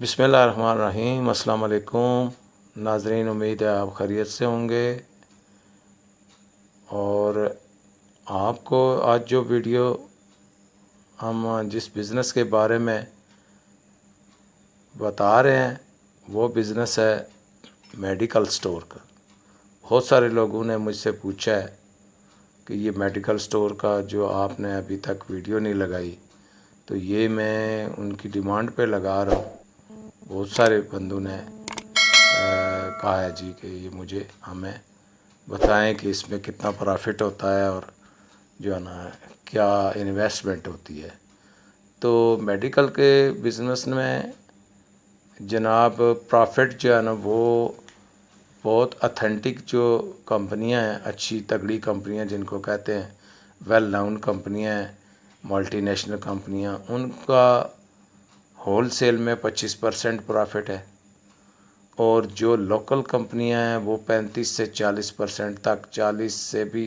بسم اللہ الرحمن الرحیم۔ السلام علیکم ناظرین، امید ہے آپ خیریت سے ہوں گے۔ اور آپ کو آج جو ویڈیو ہم جس بزنس کے بارے میں بتا رہے ہیں وہ بزنس ہے میڈیکل سٹور کا۔ بہت سارے لوگوں نے مجھ سے پوچھا ہے کہ یہ میڈیکل سٹور کا جو آپ نے ابھی تک ویڈیو نہیں لگائی، تو یہ میں ان کی ڈیمانڈ پہ لگا رہا ہوں۔ بہت سارے بندوں نے کہا ہے جی کہ یہ ہمیں بتائیں کہ اس میں کتنا پرافٹ ہوتا ہے اور جو ہے نا کیا انویسٹمنٹ ہوتی ہے۔ تو میڈیکل کے بزنس میں جناب پرافٹ جو ہے نا وہ بہت اتھینٹک جو کمپنیاں ہیں، اچھی تگڑی کمپنیاں جن کو کہتے ہیں، ویل ناؤن کمپنیاں ہیں، ملٹی نیشنل کمپنیاں، ان کا ہول سیل میں 25% پرافٹ ہے، اور جو لوکل کمپنیاں ہیں وہ 35 سے 40% تک، 40 سے بھی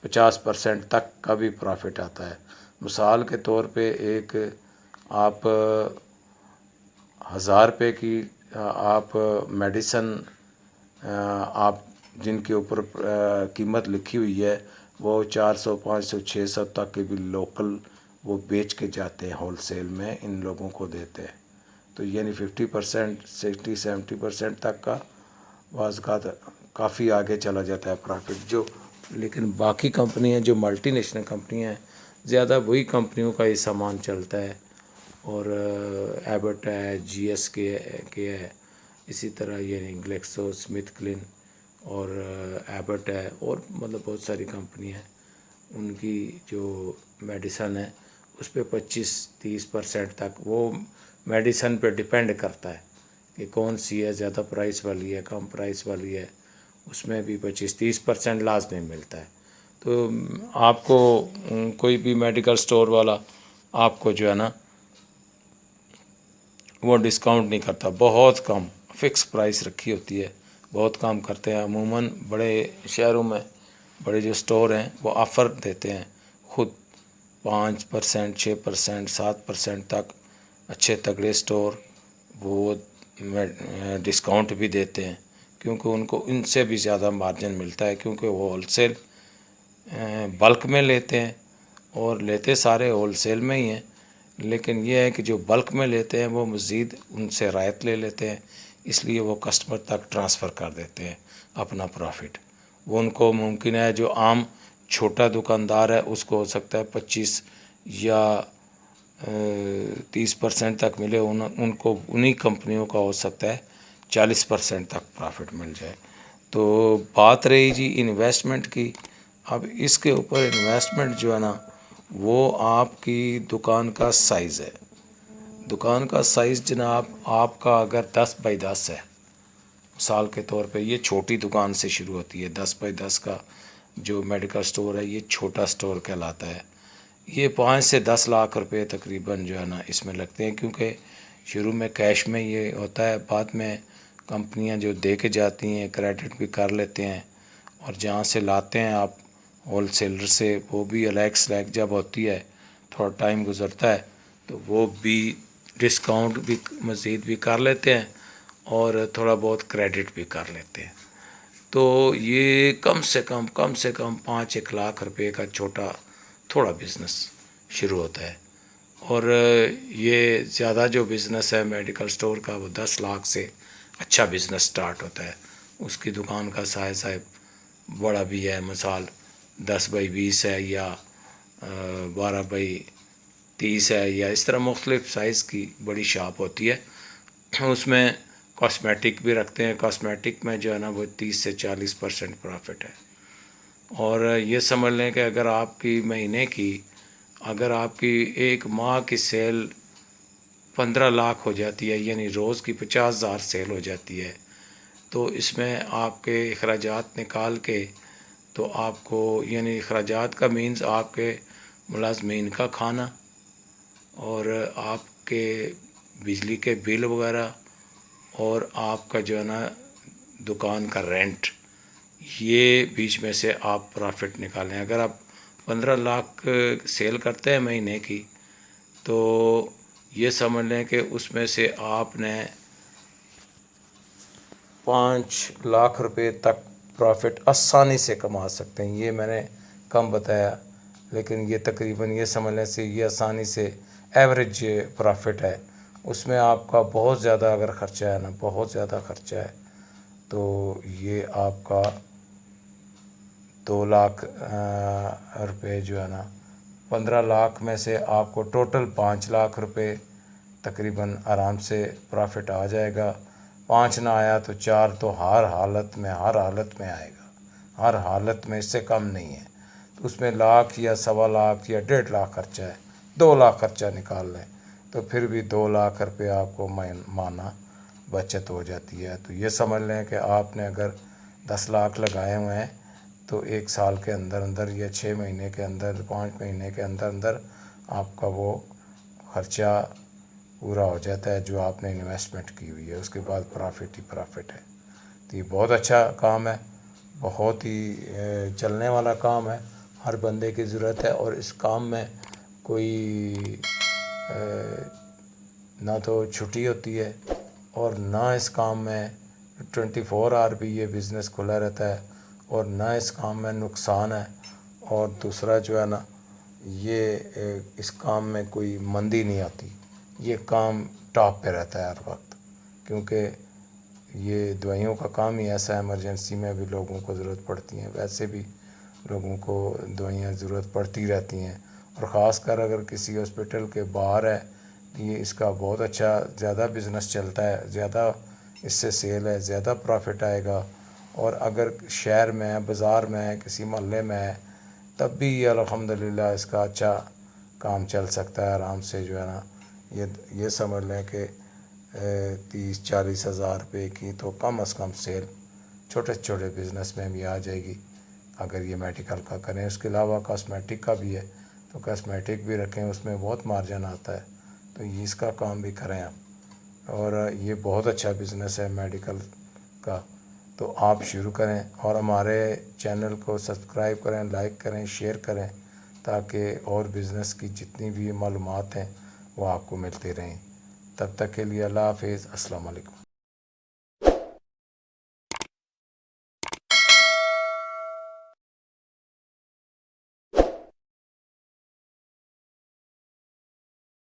50% تک کا بھی پرافٹ آتا ہے۔ مثال کے طور پہ ایک آپ 1000 روپے کی آپ میڈیسن آپ جن کے اوپر قیمت لکھی ہوئی ہے وہ 400 500 600 تک کے بھی لوکل وہ بیچ کے جاتے ہیں، ہول سیل میں ان لوگوں کو دیتے ہیں۔ تو یعنی 50% 60-70% تک کا بعض کا کافی آگے چلا جاتا ہے پرافٹ جو۔ لیکن باقی کمپنیاں جو ملٹی نیشنل کمپنیاں ہیں، زیادہ وہی کمپنیوں کا یہ سامان چلتا ہے، اور ایبٹ ہے، جی ایس کے ہے، اسی طرح یعنی گلیکسو اسمتھ کلن اور ایبٹ ہے، اور مطلب بہت ساری کمپنیاں ہیں، ان کی جو میڈیسن ہے اس پہ 25-30% تک وہ میڈیسن پہ ڈیپینڈ کرتا ہے کہ کون سی ہے، زیادہ پرائس والی ہے، کم پرائس والی ہے، اس میں بھی 25-30% لازمی ملتا ہے۔ تو آپ کو کوئی بھی میڈیکل سٹور والا آپ کو جو ہے نا وہ ڈسکاؤنٹ نہیں کرتا، بہت کم فکس پرائس رکھی ہوتی ہے، بہت کم کرتے ہیں۔ عموماً بڑے شہروں میں بڑے جو سٹور ہیں وہ آفر دیتے ہیں، خود 5%، 6%، 7% تک اچھے تگڑے سٹور وہ ڈسکاؤنٹ بھی دیتے ہیں، کیونکہ ان کو ان سے بھی زیادہ مارجن ملتا ہے، کیونکہ وہ ہول سیل بلک میں لیتے ہیں، اور لیتے سارے ہول سیل میں ہی ہیں، لیکن یہ ہے کہ جو بلک میں لیتے ہیں وہ مزید ان سے رعایت لے لیتے ہیں، اس لیے وہ کسٹمر تک ٹرانسفر کر دیتے ہیں اپنا پرافٹ۔ وہ ان کو ممکن ہے جو عام چھوٹا دکاندار ہے اس کو ہو سکتا ہے 25 یا 30% تک ملے، ان کو انہی کمپنیوں کا ہو سکتا ہے 40% تک پرافٹ مل جائے۔ تو بات رہی جی انویسٹمنٹ کی، اب اس کے اوپر انویسٹمنٹ جو ہے نا وہ آپ کی دکان کا سائز ہے۔ دکان کا سائز جناب آپ کا اگر 10x10 ہے، مثال کے طور پہ یہ چھوٹی دکان سے شروع ہوتی ہے، 10x10 کا جو میڈیکل سٹور ہے یہ چھوٹا سٹور کہلاتا ہے۔ یہ 5 سے 10 لاکھ روپے تقریباً جو ہے نا اس میں لگتے ہیں، کیونکہ شروع میں کیش میں یہ ہوتا ہے، بعد میں کمپنیاں جو دے کے جاتی ہیں کریڈٹ بھی کر لیتے ہیں، اور جہاں سے لاتے ہیں آپ ہول سیلر سے وہ بھی الیک جب ہوتی ہے، تھوڑا ٹائم گزرتا ہے تو وہ بھی ڈسکاؤنٹ بھی مزید بھی کر لیتے ہیں، اور تھوڑا بہت کریڈٹ بھی کر لیتے ہیں۔ تو یہ کم سے کم 5-1 لاکھ روپے کا چھوٹا تھوڑا بزنس شروع ہوتا ہے، اور یہ زیادہ جو بزنس ہے میڈیکل سٹور کا وہ 10 لاکھ سے اچھا بزنس سٹارٹ ہوتا ہے۔ اس کی دکان کا سائز بڑا بھی ہے، مثال 10x20 ہے، یا 12x30 ہے، یا اس طرح مختلف سائز کی بڑی شاپ ہوتی ہے۔ اس میں کاسمیٹک بھی رکھتے ہیں، کاسمیٹک میں جو ہے نا وہ 30 سے 40% پرافٹ ہے۔ اور یہ سمجھ لیں کہ اگر آپ کی اگر آپ کی ایک ماہ کی سیل 15 لاکھ ہو جاتی ہے، یعنی روز کی 50,000 سیل ہو جاتی ہے، تو اس میں آپ کے اخراجات نکال کے تو آپ کو، یعنی اخراجات کا مینز آپ کے ملازمین کا کھانا، اور آپ کے بجلی کے بل وغیرہ، اور آپ کا جو ہے نا دکان کا رینٹ، یہ بیچ میں سے آپ پرافٹ نکالیں۔ اگر آپ 15 لاکھ سیل کرتے ہیں مہینے کی، تو یہ سمجھ لیں کہ اس میں سے آپ نے 5 لاکھ روپے تک پروفٹ آسانی سے کما سکتے ہیں. یہ میں نے کم بتایا، لیکن یہ تقریباً یہ سمجھنے سے یہ آسانی سے ایوریج پروفٹ ہے. اس میں آپ کا بہت زیادہ اگر خرچہ ہے نا، بہت زیادہ خرچہ ہے، تو یہ آپ کا 2 لاکھ روپے جو ہے نا، 15 لاکھ میں سے آپ کو ٹوٹل 5 لاکھ روپے تقریباً آرام سے پروفٹ آ جائے گا. 5 نہ آیا تو 4 تو ہر حالت میں آئے گا، ہر حالت میں، اس سے کم نہیں ہے. تو اس میں لاکھ یا 1.25 لاکھ یا 1.5 لاکھ خرچہ ہے، 2 لاکھ خرچہ نکال لیں تو پھر بھی 2 لاکھ روپے آپ کو مانا بچت ہو جاتی ہے. تو یہ سمجھ لیں کہ آپ نے اگر 10 لاکھ لگائے ہوئے ہیں تو 1 سال کے اندر اندر یا 6 مہینے کے اندر، 5 مہینے کے اندر اندر آپ کا وہ خرچہ پورا ہو جاتا ہے جو آپ نے انویسٹمنٹ کی ہوئی ہے. اس کے بعد پرافٹ ہی پرافٹ ہے. تو یہ بہت اچھا کام ہے، بہت ہی چلنے والا کام ہے، ہر بندے کی ضرورت ہے. اور اس کام میں کوئی نہ تو چھٹی ہوتی ہے اور نہ اس کام میں 24 آور بھی یہ بزنس کھلا رہتا ہے، اور نہ اس کام میں نقصان ہے. اور دوسرا جو ہے نا، یہ اس کام میں کوئی مندی نہیں آتی. یہ کام ٹاپ پہ رہتا ہے ہر وقت، کیونکہ یہ دوائیوں کا کام ہی ایسا ہے، ایمرجنسی میں بھی لوگوں کو ضرورت پڑتی ہیں، ویسے بھی لوگوں کو دوائیاں ضرورت پڑتی رہتی ہیں. اور خاص کر اگر کسی ہاسپٹل کے باہر ہے، یہ اس کا بہت اچھا زیادہ بزنس چلتا ہے، زیادہ اس سے سیل ہے، زیادہ پروفٹ آئے گا. اور اگر شہر میں ہے، بازار میں ہے، کسی محلے میں ہے، تب بھی الحمدللہ اس کا اچھا کام چل سکتا ہے آرام سے جو ہے نا. یہ سمجھ لیں کہ 30-40 ہزار روپے کی تو کم از کم سیل چھوٹے چھوٹے بزنس میں بھی آ جائے گی اگر یہ میڈیکل کا کریں. اس کے علاوہ کاسمیٹک کا بھی ہے، تو کاسمیٹک بھی رکھیں، اس میں بہت مارجن آتا ہے، تو یہ اس کا کام بھی کریں آپ. اور یہ بہت اچھا بزنس ہے میڈیکل کا، تو آپ شروع کریں. اور ہمارے چینل کو سبسکرائب کریں، لائک کریں، شیئر کریں، تاکہ اور بزنس کی جتنی بھی معلومات ہیں وہ آپ کو ملتی رہیں. تب تک کے لیے اللہ حافظ، السلام علیکم.